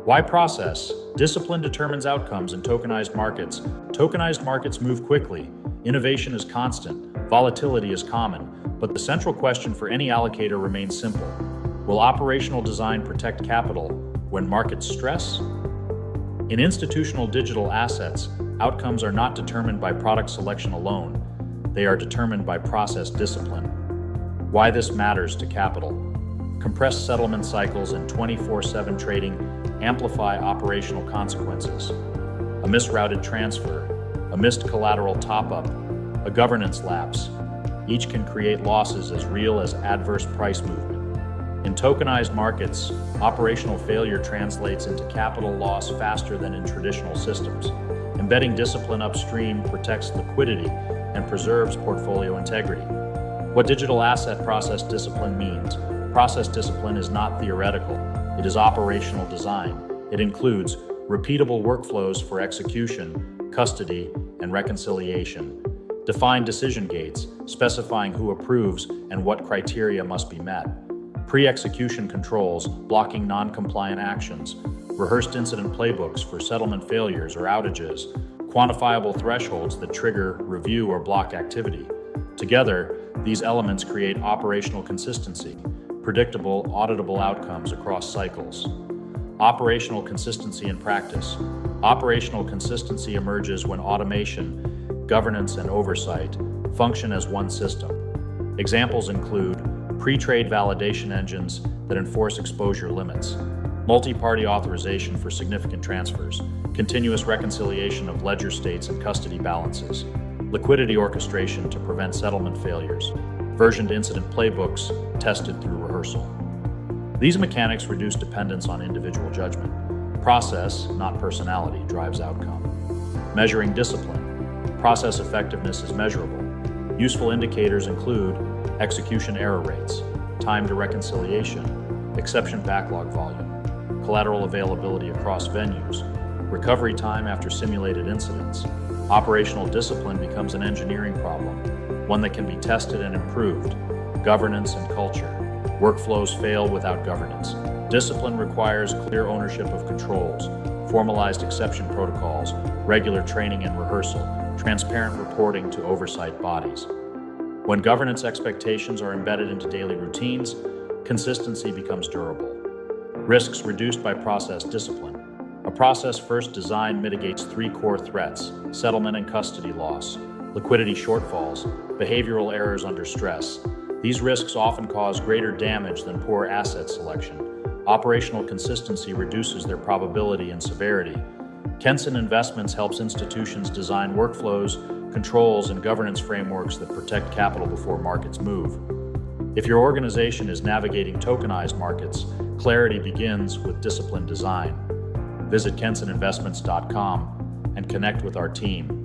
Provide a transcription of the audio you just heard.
Why process? Discipline determines outcomes in tokenized markets. Tokenized markets move quickly. Innovation is constant. Volatility is common. But the central question for any allocator remains simple. Will operational design protect capital when markets stress? In institutional digital assets, outcomes are not determined by product selection alone. They are determined by process discipline. Why this matters to capital. Compressed settlement cycles and 24/7 trading amplify operational consequences. A misrouted transfer, a missed collateral top-up, a governance lapse. Each can create losses as real as adverse price movement. In tokenized markets, operational failure translates into capital loss faster than in traditional systems. Embedding discipline upstream protects liquidity and preserves portfolio integrity. What digital asset process discipline means. Process discipline is not theoretical. It is operational design. It includes repeatable workflows for execution, custody, and reconciliation. Defined decision gates, specifying who approves and what criteria must be met. Pre-execution controls, blocking non-compliant actions. Rehearsed incident playbooks for settlement failures or outages. Quantifiable thresholds that trigger, review, or block activity. Together, these elements create operational consistency, predictable, auditable outcomes across cycles. Operational consistency in practice. Operational consistency emerges when automation, governance, and oversight function as one system. Examples include pre-trade validation engines that enforce exposure limits, multi-party authorization for significant transfers, continuous reconciliation of ledger states and custody balances, liquidity orchestration to prevent settlement failures, versioned incident playbooks tested through rehearsal. These mechanics reduce dependence on individual judgment. Process, not personality, drives outcome. Measuring discipline. Process effectiveness is measurable. Useful indicators include execution error rates, time to reconciliation, exception backlog volume, collateral availability across venues, recovery time after simulated incidents. Operational discipline becomes an engineering problem, one that can be tested and improved. Governance and culture. Workflows fail without governance. Discipline requires clear ownership of controls, formalized exception protocols, regular training and rehearsal, transparent reporting to oversight bodies. When governance expectations are embedded into daily routines, consistency becomes durable. Risks reduced by process discipline. A process-first design mitigates three core threats: settlement and custody loss, liquidity shortfalls, behavioral errors under stress. These risks often cause greater damage than poor asset selection. Operational consistency reduces their probability and severity. Kenson Investments helps institutions design workflows, controls, and governance frameworks that protect capital before markets move. If your organization is navigating tokenized markets, clarity begins with disciplined design. Visit kensoninvestments.com and connect with our team.